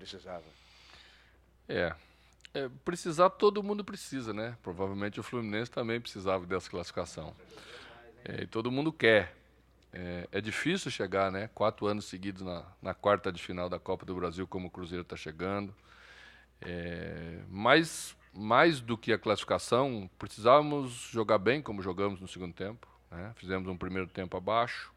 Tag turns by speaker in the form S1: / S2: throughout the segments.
S1: precisava?
S2: Precisar todo mundo precisa, né? Provavelmente o Fluminense também precisava dessa classificação. E todo mundo quer. É difícil chegar, né? 4 anos seguidos na quarta de final da Copa do Brasil, como o Cruzeiro está chegando. Mas mais do que a classificação, precisávamos jogar bem, como jogamos no segundo tempo, né? Fizemos um primeiro tempo abaixo,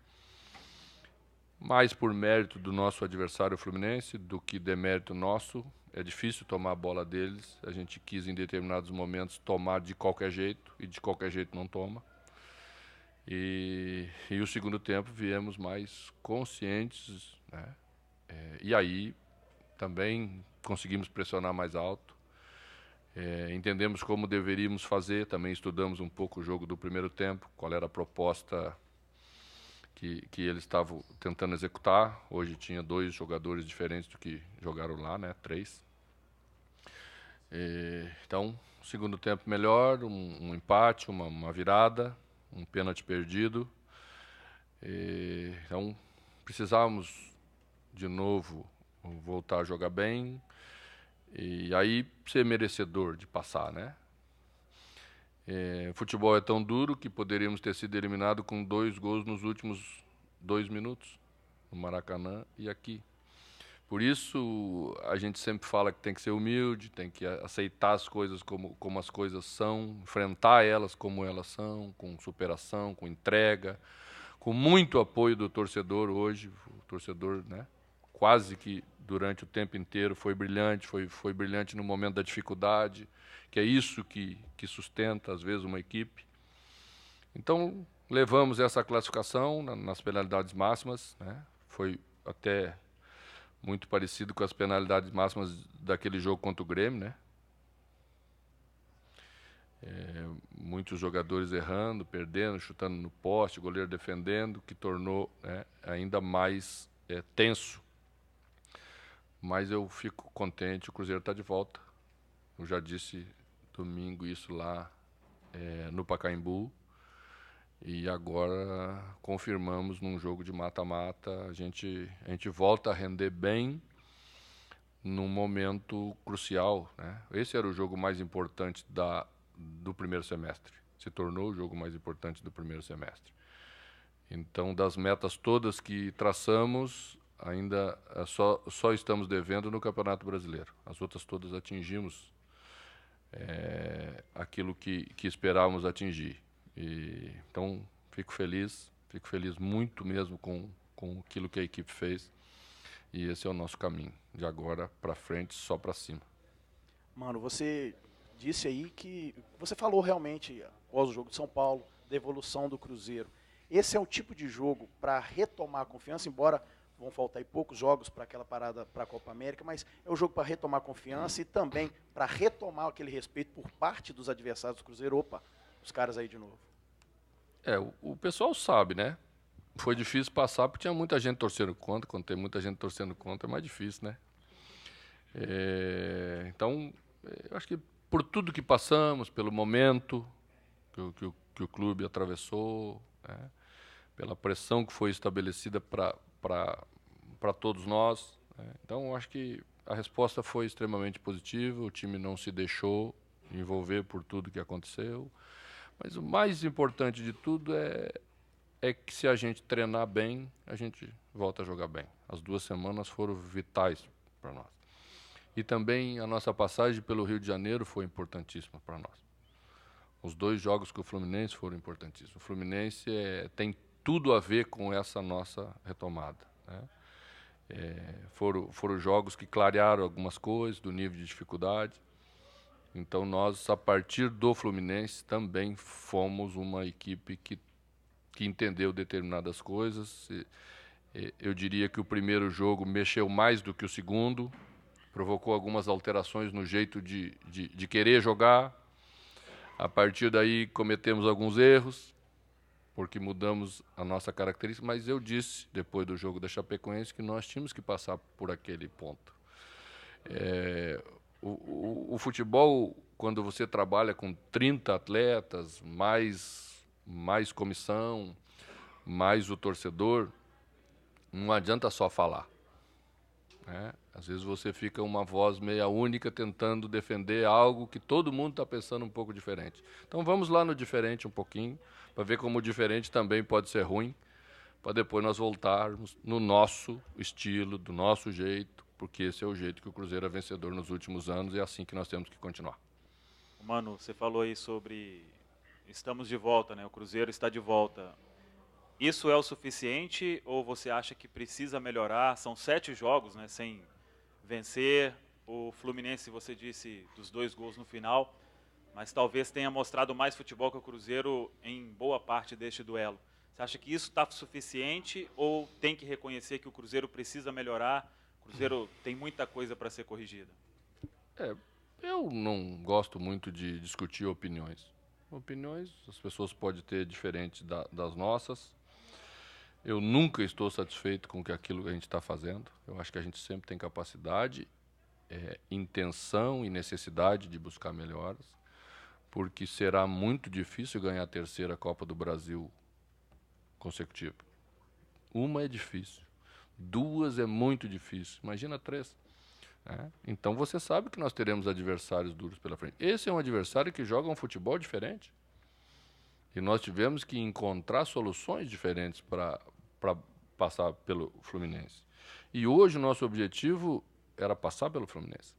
S2: mais por mérito do nosso adversário Fluminense do que demérito nosso. É difícil tomar a bola deles. A gente quis, em determinados momentos, tomar de qualquer jeito, e de qualquer jeito não toma. E o segundo tempo viemos mais conscientes, né? E aí também conseguimos pressionar mais alto. Entendemos como deveríamos fazer, também estudamos um pouco o jogo do primeiro tempo, qual era a proposta que eles estavam tentando executar. Hoje tinha 2 jogadores diferentes do que jogaram lá, né? 3. Então, segundo tempo melhor, um empate, uma virada, um pênalti perdido. Então, precisávamos de novo voltar a jogar bem e aí ser merecedor de passar, né? Futebol é tão duro que poderíamos ter sido eliminados com 2 gols nos últimos 2 minutos, no Maracanã e aqui. Por isso, a gente sempre fala que tem que ser humilde, tem que aceitar as coisas como as coisas são, enfrentar elas como elas são, com superação, com entrega, com muito apoio do torcedor hoje. O torcedor, né, quase que durante o tempo inteiro foi brilhante, foi brilhante no momento da dificuldade, que é isso que sustenta, às vezes, uma equipe. Então, levamos essa classificação nas penalidades máximas, né? Foi até muito parecido com as penalidades máximas daquele jogo contra o Grêmio, né? Muitos jogadores errando, perdendo, chutando no poste, o goleiro defendendo, que tornou, né, ainda mais tenso. Mas eu fico contente, o Cruzeiro está de volta. Eu já disse domingo isso lá no Pacaembu. E agora confirmamos num jogo de mata-mata, a gente volta a render bem num momento crucial, né? Esse era o jogo mais importante do primeiro semestre. Se tornou o jogo mais importante do primeiro semestre. Então, das metas todas que traçamos, ainda só estamos devendo no Campeonato Brasileiro. As outras todas atingimos aquilo que esperávamos atingir. Então, fico feliz muito mesmo com aquilo que a equipe fez. E esse é o nosso caminho, de agora para frente, só para cima.
S1: Mano, você disse aí que você falou realmente, após o jogo de São Paulo, da evolução do Cruzeiro. Esse é o tipo de jogo para retomar a confiança, embora vão faltar aí poucos jogos para aquela parada para a Copa América, mas é o jogo para retomar a confiança e também para retomar aquele respeito por parte dos adversários do Cruzeiro. Opa, os caras aí de novo.
S2: O pessoal sabe, né? Foi difícil passar porque tinha muita gente torcendo contra. Quando tem muita gente torcendo contra é mais difícil, né? Então, eu acho que por tudo que passamos, pelo momento que o clube atravessou, né? Pela pressão que foi estabelecida para todos nós, né? Então, eu acho que a resposta foi extremamente positiva. O time não se deixou envolver por tudo que aconteceu. Mas o mais importante de tudo é que se a gente treinar bem, a gente volta a jogar bem. As 2 semanas foram vitais para nós. E também a nossa passagem pelo Rio de Janeiro foi importantíssima para nós. Os 2 jogos com o Fluminense foram importantíssimos. O Fluminense tem tudo a ver com essa nossa retomada, né? Foram jogos que clarearam algumas coisas do nível de dificuldade. Então nós, a partir do Fluminense, também fomos uma equipe que entendeu determinadas coisas. Eu diria que o primeiro jogo mexeu mais do que o segundo, provocou algumas alterações no jeito de querer jogar. A partir daí cometemos alguns erros, porque mudamos a nossa característica, mas eu disse, depois do jogo da Chapecoense, que nós tínhamos que passar por aquele ponto. O futebol, quando você trabalha com 30 atletas, mais comissão, mais o torcedor, não adianta só falar, né? Às vezes você fica uma voz meia única tentando defender algo que todo mundo está pensando um pouco diferente. Então vamos lá no diferente um pouquinho, para ver como o diferente também pode ser ruim, para depois nós voltarmos no nosso estilo, do nosso jeito, porque esse é o jeito que o Cruzeiro é vencedor nos últimos anos e é assim que nós temos que continuar.
S3: Mano, você falou aí sobre estamos de volta, né? O Cruzeiro está de volta. Isso é o suficiente ou você acha que precisa melhorar? São 7 jogos, né, sem vencer. O Fluminense, você disse, dos 2 gols no final, mas talvez tenha mostrado mais futebol que o Cruzeiro em boa parte deste duelo. Você acha que isso está suficiente ou tem que reconhecer que o Cruzeiro precisa melhorar? O Cruzeiro tem muita coisa para ser corrigida.
S2: Eu não gosto muito de discutir opiniões. Opiniões as pessoas podem ter diferentes das nossas. Eu nunca estou satisfeito com aquilo que a gente está fazendo. Eu acho que a gente sempre tem capacidade, intenção e necessidade de buscar melhoras, porque será muito difícil ganhar a terceira Copa do Brasil consecutiva. Uma é difícil, 2 é muito difícil, imagina 3. Então você sabe que nós teremos adversários duros pela frente. Esse é um adversário que joga um futebol diferente. E nós tivemos que encontrar soluções diferentes para passar pelo Fluminense. E hoje o nosso objetivo era passar pelo Fluminense.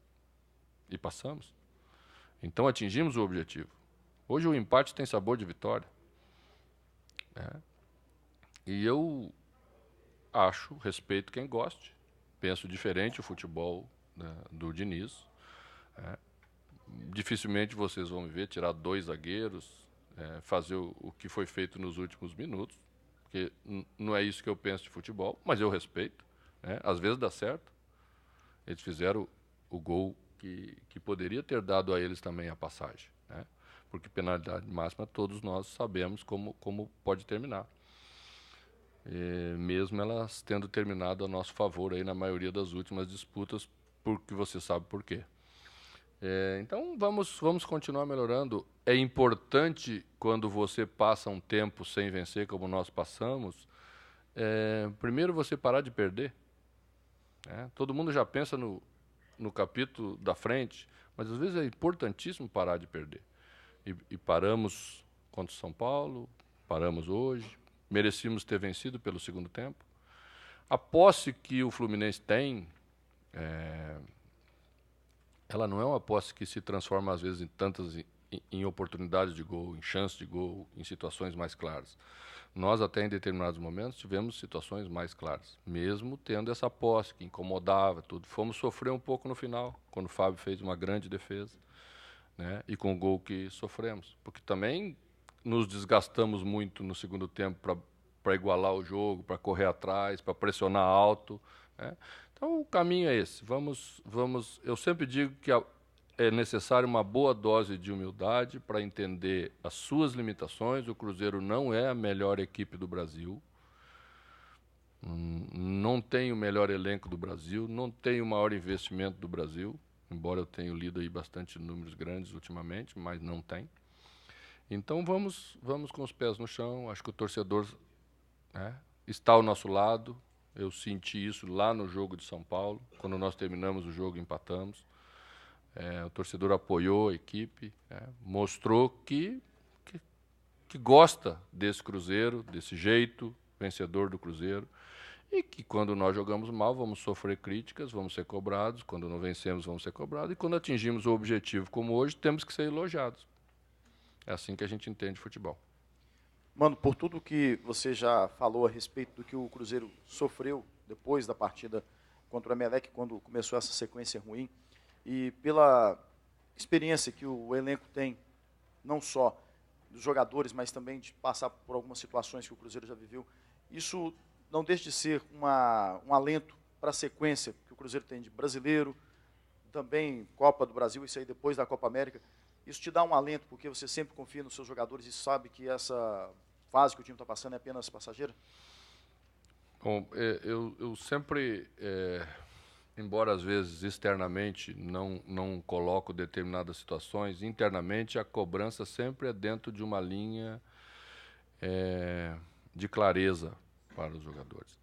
S2: E passamos. Então atingimos o objetivo. Hoje o empate tem sabor de vitória. E eu respeito quem goste. Penso diferente o futebol, né, do Diniz. Dificilmente vocês vão me ver tirar 2 zagueiros, fazer o que foi feito nos últimos minutos, porque não é isso que eu penso de futebol, mas eu respeito. Às vezes dá certo. Eles fizeram o gol que poderia ter dado a eles também a passagem, porque penalidade máxima todos nós sabemos como pode terminar. Mesmo elas tendo terminado a nosso favor aí na maioria das últimas disputas, porque você sabe por quê. Então vamos continuar melhorando. É importante quando você passa um tempo sem vencer, como nós passamos, primeiro você parar de perder. Todo mundo já pensa no capítulo da frente, mas às vezes é importantíssimo parar de perder. E paramos contra o São Paulo, paramos hoje, merecíamos ter vencido pelo segundo tempo. A posse que o Fluminense tem, ela não é uma posse que se transforma às vezes em oportunidades de gol, em chances de gol, em situações mais claras. Nós até em determinados momentos tivemos situações mais claras, mesmo tendo essa posse que incomodava tudo. Fomos sofrer um pouco no final, quando o Fábio fez uma grande defesa, e com o gol que sofremos, porque também nos desgastamos muito no segundo tempo para igualar o jogo, para correr atrás, para pressionar alto. Então o caminho é esse. Eu sempre digo que é necessário uma boa dose de humildade para entender as suas limitações. O Cruzeiro não é a melhor equipe do Brasil, não tem o melhor elenco do Brasil, não tem o maior investimento do Brasil, embora eu tenha lido aí bastante números grandes ultimamente, mas não tem. Então vamos com os pés no chão. Acho que o torcedor está ao nosso lado. Eu senti isso lá no jogo de São Paulo, quando nós terminamos o jogo e empatamos. O torcedor apoiou a equipe, mostrou que gosta desse Cruzeiro, desse jeito vencedor do Cruzeiro, e que quando nós jogamos mal vamos sofrer críticas, vamos ser cobrados, quando não vencemos vamos ser cobrados, e quando atingimos o objetivo como hoje, temos que ser elogiados. É assim que a gente entende futebol.
S1: Mano, por tudo que você já falou a respeito do que o Cruzeiro sofreu depois da partida contra o Emelec, quando começou essa sequência ruim, e pela experiência que o elenco tem, não só dos jogadores, mas também de passar por algumas situações que o Cruzeiro já viveu, isso não deixa de ser um alento para a sequência que o Cruzeiro tem de brasileiro, também Copa do Brasil, isso aí depois da Copa América. Isso te dá um alento, porque você sempre confia nos seus jogadores e sabe que essa fase que o time está passando é apenas passageira?
S2: Bom, eu sempre, embora às vezes externamente não coloco determinadas situações, internamente a cobrança sempre é dentro de uma linha de clareza para os jogadores.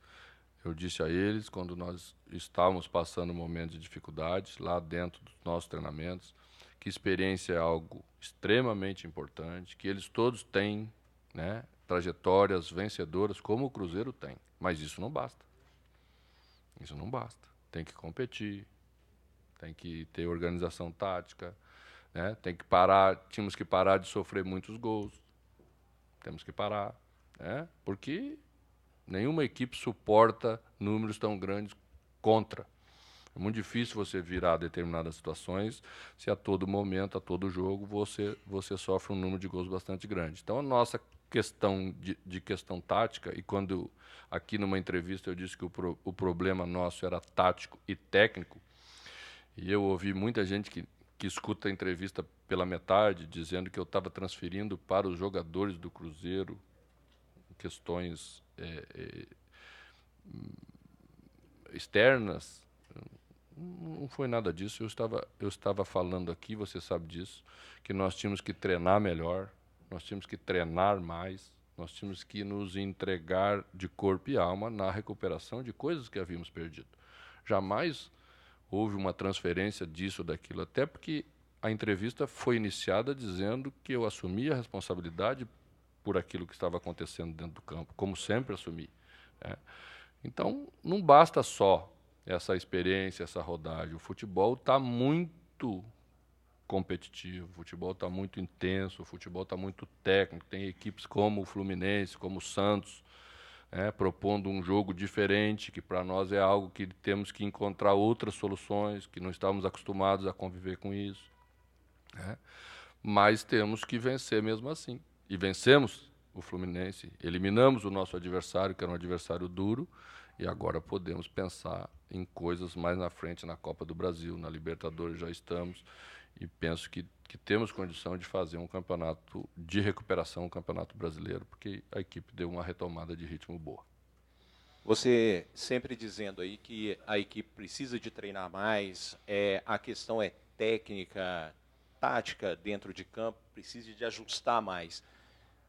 S2: Eu disse a eles, quando nós estávamos passando momentos de dificuldade, lá dentro dos nossos treinamentos, que experiência é algo extremamente importante, que eles todos têm, né, trajetórias vencedoras, como o Cruzeiro tem. Mas isso não basta. Isso não basta. Tem que competir, tem que ter organização tática, né, tem que parar, tínhamos que parar de sofrer muitos gols. Temos que parar, né, porque nenhuma equipe suporta números tão grandes contra. É muito difícil você virar determinadas situações se a todo momento, a todo jogo, você sofre um número de gols bastante grande. Então, a nossa questão de questão tática, e quando aqui numa entrevista eu disse que o problema nosso era tático e técnico, e eu ouvi muita gente que escuta a entrevista pela metade, dizendo que eu estava transferindo para os jogadores do Cruzeiro questões externas. Não foi nada disso. Eu estava falando aqui, você sabe disso, que nós tínhamos que treinar melhor, nós tínhamos que treinar mais, nós tínhamos que nos entregar de corpo e alma na recuperação de coisas que havíamos perdido. Jamais houve uma transferência disso ou daquilo, até porque a entrevista foi iniciada dizendo que eu assumia a responsabilidade por aquilo que estava acontecendo dentro do campo, como sempre assumi, né? Então, não basta só essa experiência, essa rodagem. O futebol está muito competitivo, o futebol está muito intenso, o futebol está muito técnico. Tem equipes como o Fluminense, como o Santos, propondo um jogo diferente, que para nós é algo que temos que encontrar outras soluções, que não estamos acostumados a conviver com isso, né? Mas temos que vencer mesmo assim. E vencemos o Fluminense, eliminamos o nosso adversário, que era um adversário duro, e agora podemos pensar em coisas mais na frente na Copa do Brasil, na Libertadores já estamos, e penso que temos condição de fazer um campeonato de recuperação, um campeonato brasileiro, porque a equipe deu uma retomada de ritmo boa.
S4: Você sempre dizendo aí que a equipe precisa de treinar mais, a questão é técnica, tática dentro de campo, precisa de ajustar mais.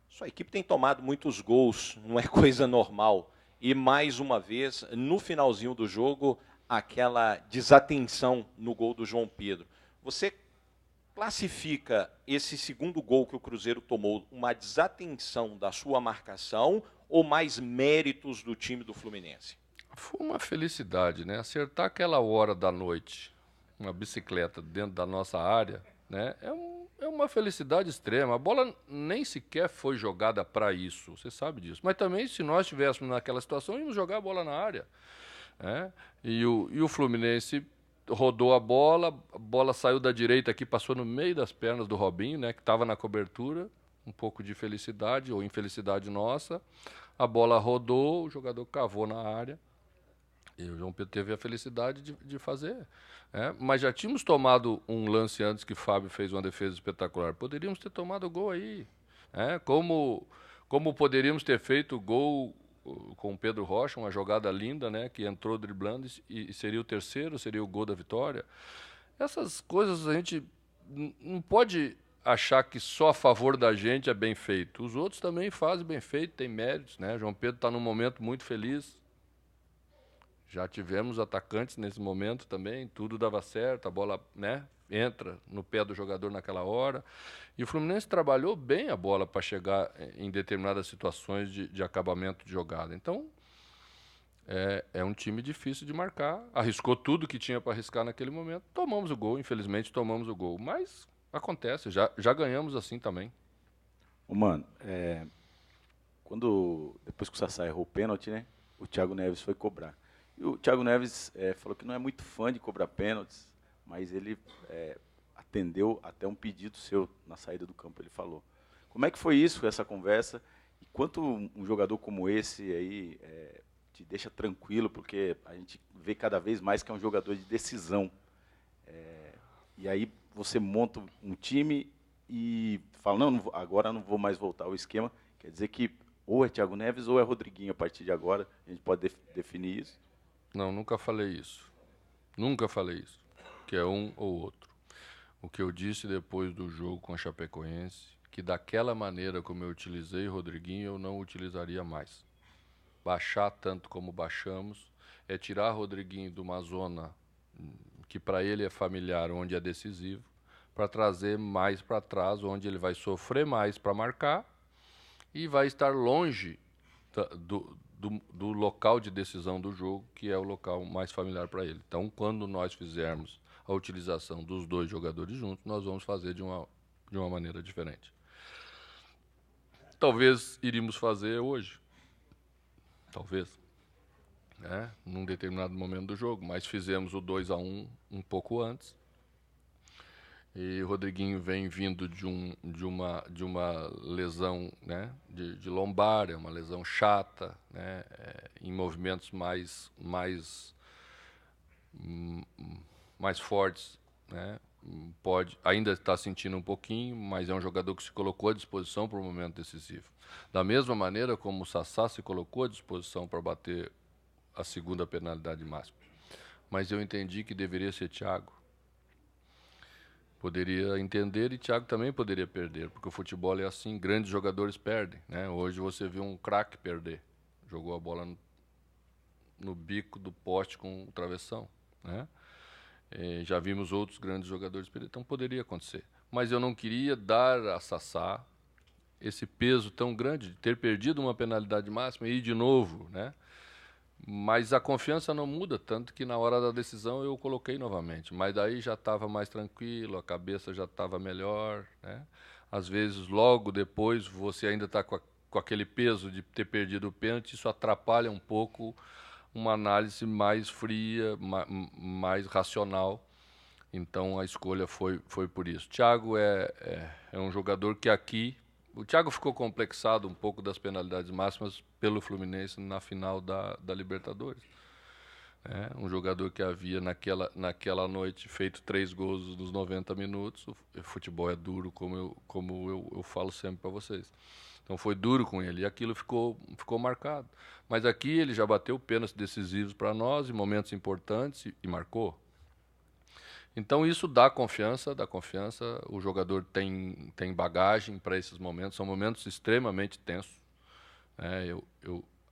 S4: Sua equipe tem tomado muitos gols, não é coisa normal. E mais uma vez, no finalzinho do jogo, aquela desatenção no gol do João Pedro. Você classifica esse segundo gol que o Cruzeiro tomou uma desatenção da sua marcação ou mais méritos do time do Fluminense?
S2: Foi uma felicidade, né? Acertar aquela hora da noite, uma bicicleta dentro da nossa área, né? É uma felicidade extrema. A bola nem sequer foi jogada para isso, você sabe disso. Mas também, se nós estivéssemos naquela situação, íamos jogar a bola na área, né? E o Fluminense rodou a bola saiu da direita aqui, passou no meio das pernas do Robinho, né, que estava na cobertura. Um pouco de felicidade ou infelicidade nossa. A bola rodou, o jogador cavou na área. E o João Pedro teve a felicidade de fazer. Mas já tínhamos tomado um lance antes que Fábio fez uma defesa espetacular. Poderíamos ter tomado o gol aí. Como poderíamos ter feito o gol com o Pedro Rocha, uma jogada linda, né, que entrou driblando e seria o terceiro, seria o gol da vitória. Essas coisas a gente não pode achar que só a favor da gente é bem feito. Os outros também fazem bem feito, tem méritos, né? João Pedro está num momento muito feliz. Já tivemos atacantes nesse momento também, tudo dava certo, a bola, né, entra no pé do jogador naquela hora. E o Fluminense trabalhou bem a bola para chegar em determinadas situações de acabamento de jogada. Então, é um time difícil de marcar. Arriscou tudo que tinha para arriscar naquele momento. Tomamos o gol, infelizmente tomamos o gol. Mas acontece, já ganhamos assim também.
S5: Mano, depois que o Sassá errou o pênalti, né, o Thiago Neves foi cobrar. E o Thiago Neves falou que não é muito fã de cobrar pênaltis, mas ele atendeu até um pedido seu na saída do campo, ele falou. Como é que foi isso, essa conversa? E quanto um jogador como esse aí te deixa tranquilo, porque a gente vê cada vez mais que é um jogador de decisão. E aí você monta um time e fala, não, agora não vou mais voltar ao esquema. Quer dizer que ou é Thiago Neves ou é Rodriguinho a partir de agora. A gente pode definir isso?
S2: Não, nunca falei isso. Nunca falei isso. Que é um ou outro. O que eu disse depois do jogo com a Chapecoense, que daquela maneira como eu utilizei o Rodriguinho, eu não utilizaria mais. baixar tanto como baixamos, é tirar Rodriguinho de uma zona que para ele é familiar, onde é decisivo, para trazer mais para trás, onde ele vai sofrer mais para marcar e vai estar longe do local de decisão do jogo, que é o local mais familiar para ele. Então, quando nós fizermos a utilização dos dois jogadores juntos, nós vamos fazer de uma maneira diferente. Talvez iríamos fazer hoje. Talvez. Num determinado momento do jogo. Mas fizemos o 2-1 um pouco antes. E o Rodriguinho vem vindo de uma lesão, né, de lombar, é uma lesão chata, né, em movimentos mais fortes, né, ainda está sentindo um pouquinho, mas é um jogador que se colocou à disposição para o momento decisivo. Da mesma maneira como o Sassá se colocou à disposição para bater a segunda penalidade máxima. Mas eu entendi que deveria ser Thiago. Poderia entender e Thiago também poderia perder, porque o futebol é assim, grandes jogadores perdem, né? Hoje você viu um craque perder, jogou a bola no bico do poste com o travessão, né? Já vimos outros grandes jogadores perder, então poderia acontecer. Mas eu não queria dar a Sassá esse peso tão grande de ter perdido uma penalidade máxima e ir de novo, né? Mas a confiança não muda, tanto que na hora da decisão eu coloquei novamente. Mas daí já estava mais tranquilo, a cabeça já estava melhor, né? Às vezes, logo depois, você ainda está com aquele peso de ter perdido o pênalti, isso atrapalha um pouco uma análise mais fria, mais racional. Então a escolha foi por isso. Thiago é um jogador que aqui... O Thiago ficou complexado um pouco das penalidades máximas pelo Fluminense na final da Libertadores. Um jogador que havia naquela noite feito 3 gols nos 90 minutos. O futebol é duro, como eu falo sempre para vocês. Então foi duro com ele e aquilo ficou marcado. Mas aqui ele já bateu pênaltis decisivos para nós em momentos importantes e marcou. Então isso dá confiança, o jogador tem bagagem para esses momentos, são momentos extremamente tensos.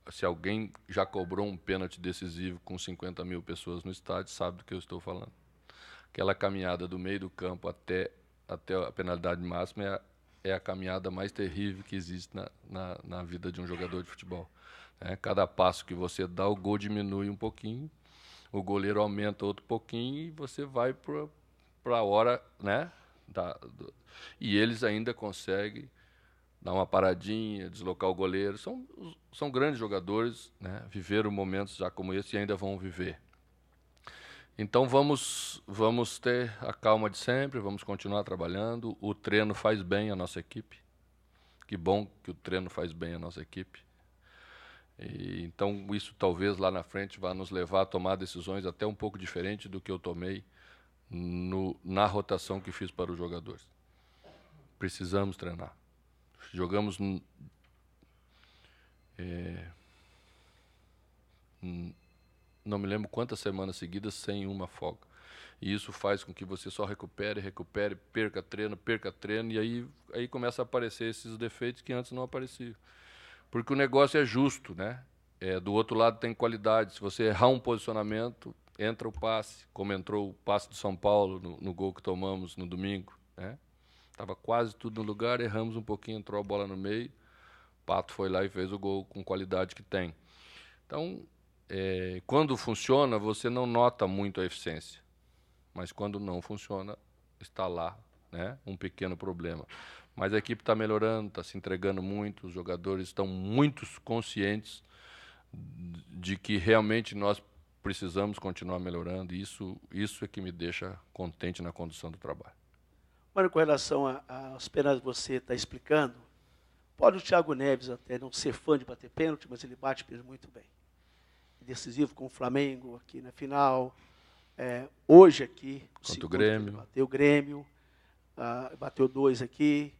S2: Se alguém já cobrou um pênalti decisivo com 50 mil pessoas no estádio, sabe do que eu estou falando. Aquela caminhada do meio do campo até a penalidade máxima é a caminhada mais terrível que existe na vida de um jogador de futebol. Cada passo que você dá, o gol diminui um pouquinho, o goleiro aumenta outro pouquinho e você vai para a hora, né? E eles ainda conseguem dar uma paradinha, deslocar o goleiro. São grandes jogadores, né? Viveram momentos já como esse e ainda vão viver. Então vamos ter a calma de sempre, vamos continuar trabalhando. O treino faz bem à nossa equipe. Que bom que o treino faz bem à nossa equipe. Então isso talvez lá na frente vá nos levar a tomar decisões até um pouco diferentes do que eu tomei na rotação que fiz para os jogadores. Precisamos treinar. Jogamos não me lembro quantas semanas seguidas sem uma folga. E isso faz com que você só recupere, perca treino, e aí começa a aparecer esses defeitos que antes não apareciam. Porque o negócio é justo, né? Do outro lado tem qualidade. Se você errar um posicionamento, entra o passe, como entrou o passe do São Paulo no gol que tomamos no domingo, né? Estava quase tudo no lugar, erramos um pouquinho, entrou a bola no meio, Pato foi lá e fez o gol com qualidade que tem. Então, quando funciona, você não nota muito a eficiência. Mas quando não funciona, está lá, né? Um pequeno problema. Mas a equipe está melhorando, está se entregando muito, os jogadores estão muito conscientes de que realmente nós precisamos continuar melhorando, e isso é que me deixa contente na condução do trabalho.
S6: Mas com relação às penalidades que você está explicando, pode o Thiago Neves até não ser fã de bater pênalti, mas ele bate pênalti muito bem. Decisivo com o Flamengo aqui na final. Hoje aqui,
S2: contra o Grêmio.
S6: Bateu o Grêmio, bateu 2 aqui.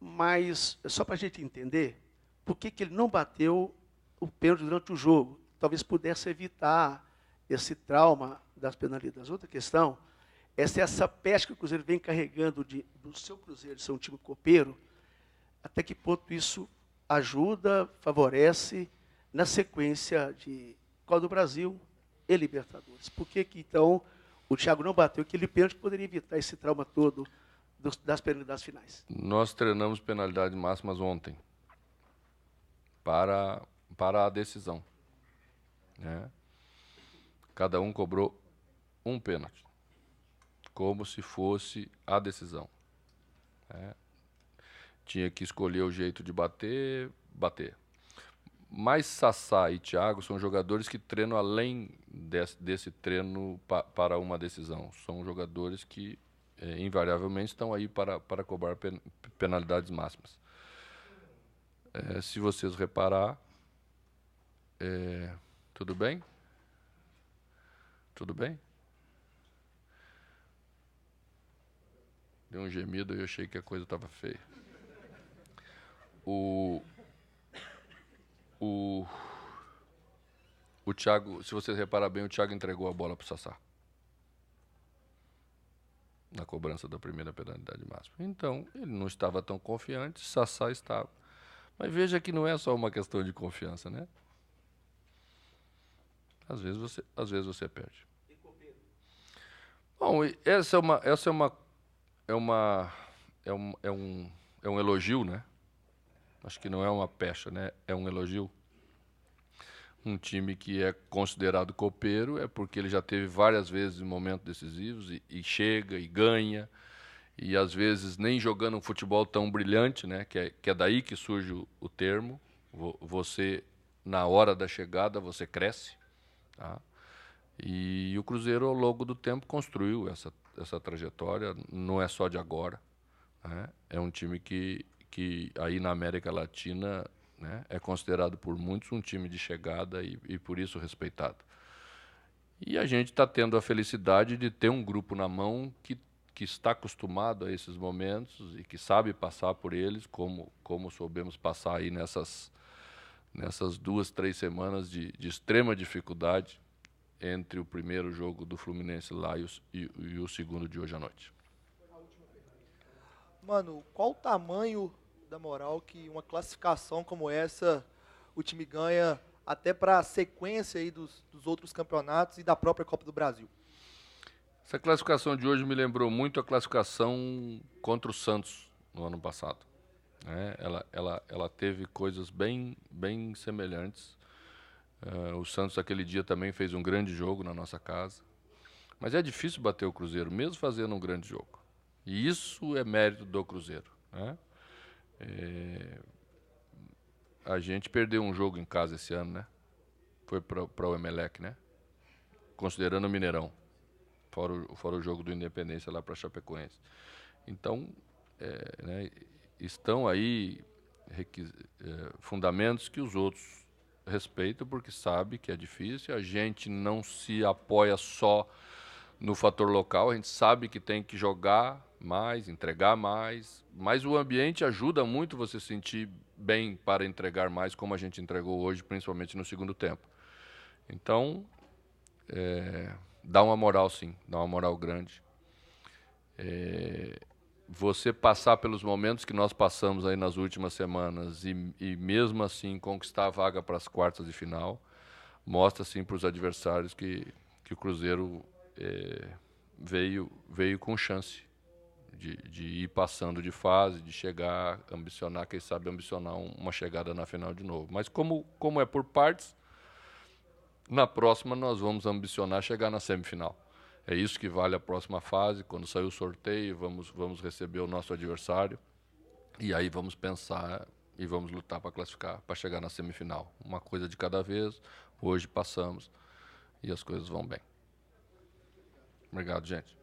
S6: Mas, só para a gente entender, por que ele não bateu o pênalti durante o jogo? Talvez pudesse evitar esse trauma das penalidades. Outra questão, essa pesca que o Cruzeiro vem carregando do seu Cruzeiro, de ser um time copeiro, até que ponto isso ajuda, favorece na sequência de Copa do Brasil e Libertadores. Por que que, então, o Thiago não bateu aquele pênalti que poderia evitar esse trauma todo das penalidades finais?
S2: Nós treinamos penalidades máximas ontem para a decisão, né? Cada um cobrou um pênalti, como se fosse a decisão, né? Tinha que escolher o jeito de bater. Mas Sassá e Thiago são jogadores que treinam além desse treino para uma decisão. São jogadores que invariavelmente estão aí para cobrar penalidades máximas. Se vocês reparar, tudo bem? Tudo bem? Deu um gemido e eu achei que a coisa estava feia. O Thiago, se vocês reparar bem, o Thiago entregou a bola para o Sassá na cobrança da primeira penalidade máxima. Então, ele não estava tão confiante, Sassá estava. Mas veja que não é só uma questão de confiança, né? Às vezes você perde. Bom, essa é um elogio, né? Acho que não é uma pecha, né? É um elogio. Um time que é considerado copeiro é porque ele já teve várias vezes momentos decisivos e chega e ganha, e às vezes nem jogando um futebol tão brilhante, né? Que é daí que surge o termo. Você, na hora da chegada, você cresce, tá? E o Cruzeiro, ao longo do tempo, construiu essa trajetória, não é só de agora, né? É um time que aí na América Latina, né, é considerado por muitos um time de chegada e por isso respeitado. E a gente está tendo a felicidade de ter um grupo na mão que está acostumado a esses momentos e que sabe passar por eles, como soubemos passar aí nessas 2, 3 semanas de extrema dificuldade entre o primeiro jogo do Fluminense lá e o segundo de hoje à noite.
S7: Mano, qual o tamanho da moral que uma classificação como essa o time ganha até para a sequência aí dos outros campeonatos e da própria Copa do Brasil?
S2: Essa classificação de hoje me lembrou muito a classificação contra o Santos no ano passado, né? Ela teve coisas bem semelhantes. O Santos aquele dia também fez um grande jogo na nossa casa, mas é difícil bater o Cruzeiro, mesmo fazendo um grande jogo. E isso é mérito do Cruzeiro, né? A gente perdeu um jogo em casa esse ano, né? Foi para o Emelec, né? Considerando o Mineirão, fora o jogo do Independência lá para Chapecoense. Então, né, estão aí fundamentos que os outros respeitam, porque sabe que é difícil. A gente não se apoia só no fator local, a gente sabe que tem que jogar mais, entregar mais, mas o ambiente ajuda muito você se sentir bem para entregar mais, como a gente entregou hoje, principalmente no segundo tempo. Então, dá uma moral sim, dá uma moral grande. Você passar pelos momentos que nós passamos aí nas últimas semanas e mesmo assim conquistar a vaga para as quartas de final, mostra assim para os adversários que o Cruzeiro veio com chance de ir passando de fase, de chegar, ambicionar, quem sabe ambicionar uma chegada na final de novo. Mas como é por partes, na próxima nós vamos ambicionar chegar na semifinal. É isso que vale a próxima fase. Quando sair o sorteio, vamos receber o nosso adversário e aí vamos pensar e vamos lutar para classificar, para chegar na semifinal. Uma coisa de cada vez. Hoje passamos e as coisas vão bem. Obrigado, gente.